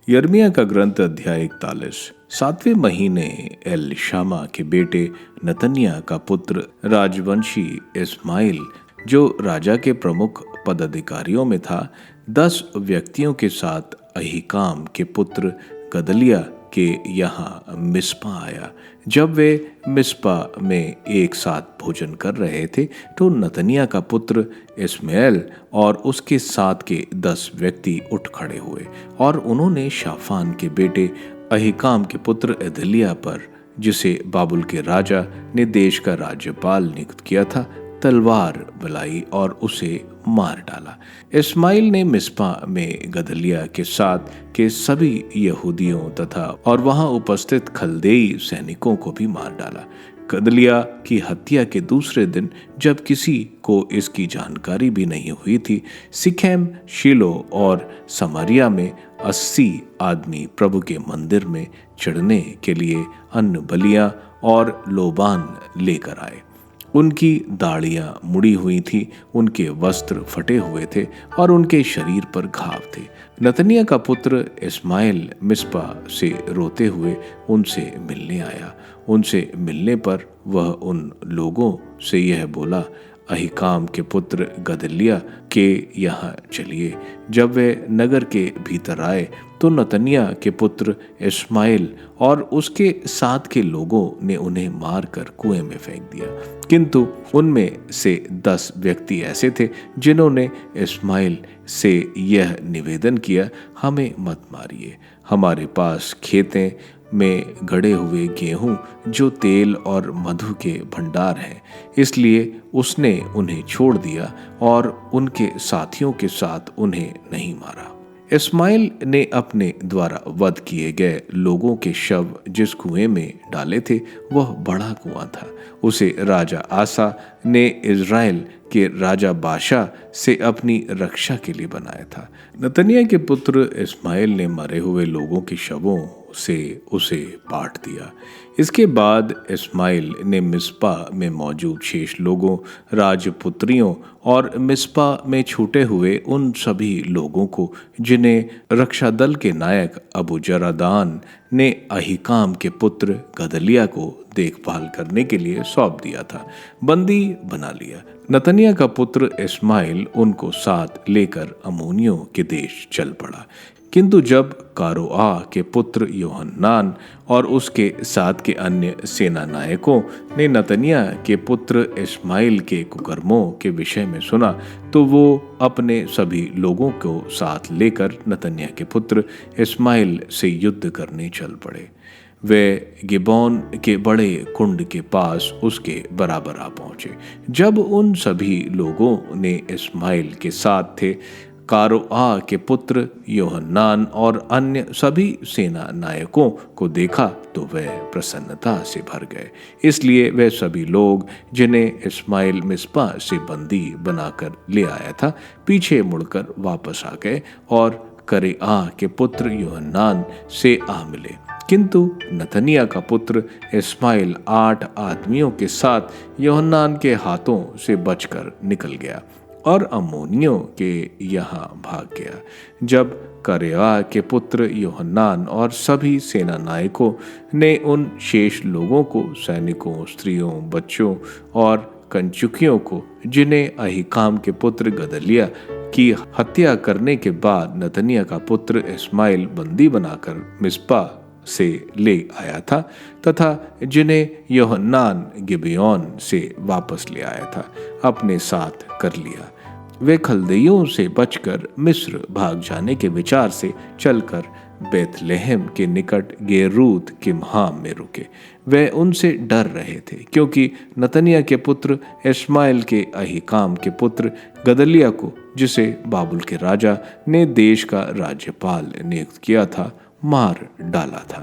यिर्मयाह का ग्रंथ अध्याय 41। 7वें महीने एलशामा के बेटे नतन्याह का पुत्र राजवंशी इस्माइल, जो राजा के प्रमुख पदाधिकारियों में था, 10 व्यक्तियों के साथ अहीकाम के पुत्र गदलिया के यहाँ मिस्पा आया। जब वे मिस्पा में एक साथ भोजन कर रहे थे तो नतन्याह का पुत्र इश्माएल और उसके साथ के 10 व्यक्ति उठ खड़े हुए और उन्होंने शाफान के बेटे अहीकाम के पुत्र अदलिया पर, जिसे बाबुल के राजा ने देश का राज्यपाल नियुक्त किया था, तलवार बुलाई और उसे मार डाला। इस्माइल ने मिस्पा में गदलिया के साथ के सभी यहूदियों तथा और वहां उपस्थित खलदेई सैनिकों को भी मार डाला। गदलिया की हत्या के दूसरे दिन, जब किसी को इसकी जानकारी भी नहीं हुई थी, सिखेम, शीलो और समारिया में 80 आदमी प्रभु के मंदिर में चढ़ने के लिए अन्न बलियां और लोबान लेकर आए। उनकी दाढ़ियां मुड़ी हुई थी, उनके वस्त्र फटे हुए थे और उनके शरीर पर घाव थे। नतन्याह का पुत्र इस्माइल मिस्पा से रोते हुए उनसे मिलने आया। उनसे मिलने पर वह उन लोगों से यह बोला, अहीकाम के पुत्र गदलिया के यहाँ चलिए। जब वे नगर के भीतर आए तो नतन्याह के पुत्र इस्माइल और उसके साथ के लोगों ने उन्हें मारकर कुएं में फेंक दिया। किंतु उनमें से 10 व्यक्ति ऐसे थे जिन्होंने इस्माइल से यह निवेदन किया, हमें मत मारिए, हमारे पास खेतें में गड़े हुए गेहूं जो तेल और मधु के भंडार हैं। इसलिए उसने उन्हें छोड़ दिया और उनके साथियों के साथ उन्हें नहीं मारा। इस्माइल ने अपने द्वारा वध किए गए लोगों के शव जिस कुएं में डाले थे वह बड़ा कुआं था। उसे राजा आसा ने इज़राइल के राजा बाशा से अपनी रक्षा के लिए बनाया था। नतन्याह के पुत्र इस्माइल ने मरे हुए लोगों के शवों से उसे पाट दिया। इसके बाद इस्माइल ने मिस्पा में मौजूद शेष लोगों, राजपुत्रियों और मिस्पा में छूटे हुए उन सभी लोगों को, जिन्हें रक्षा दल के नायक अबू जरादान ने अहीकाम के पुत्र गदलिया को देखभाल करने के लिए सौंप दिया था, बंदी बना लिया। नतन्याह का पुत्र इस्माइल उनको साथ लेकर अम्मोनियों के देश चल पड़ा। किंतु जब कारोआ के पुत्र योहन्नान और उसके साथ के अन्य सेना नायकों ने नतन्याह के पुत्र इस्माइल के कुकर्मों के विषय में सुना तो वो अपने सभी लोगों को साथ लेकर नतन्याह के पुत्र इस्माइल से युद्ध करने चल पड़े। वे गिबोन के बड़े कुंड के पास उसके बराबर आ पहुंचे। जब उन सभी लोगों ने इस्माइल के साथ थे कारोआ के पुत्र योहन्नान और अन्य सभी सेना नायकों को देखा तो वे प्रसन्नता से भर गए। इसलिए वे सभी लोग, जिन्हें इस्माइल मिस्पा से बंदी बनाकर ले आया था, पीछे मुड़कर वापस आ गए और करेआ के पुत्र योहन्नान से आ मिले। किंतु नतन्याह का पुत्र इस्माइल 8 आदमियों के साथ योहन्नान के हाथों से बचकर निकल गया और अम्मोनियों के यहाँ भाग गया। जब करेआ के पुत्र योहन्नान और सभी सेना नायकों ने उन शेष लोगों को, सैनिकों, स्त्रियों, बच्चों और कंचुकियों को, जिन्हें अहीकाम के पुत्र गदलिया की हत्या करने के बाद नतन्याह का पुत्र इस्माइल बंदी बनाकर मिस्पा से ले आया था तथा जिन्हें योहन्नान गिबेयोन से वापस ले आया था, अपने साथ कर लिया। वे खलदियों से बचकर मिस्र भाग जाने के विचार से चलकर बेथलेहम के निकट गेरूत किमहाम में रुके। वे उनसे डर रहे थे क्योंकि नतन्याह के पुत्र इस्माइल के अहीकाम के पुत्र गदलिया को, जिसे बाबुल के राजा ने देश का राज्यपाल नियुक्त किया था, मार डाला था।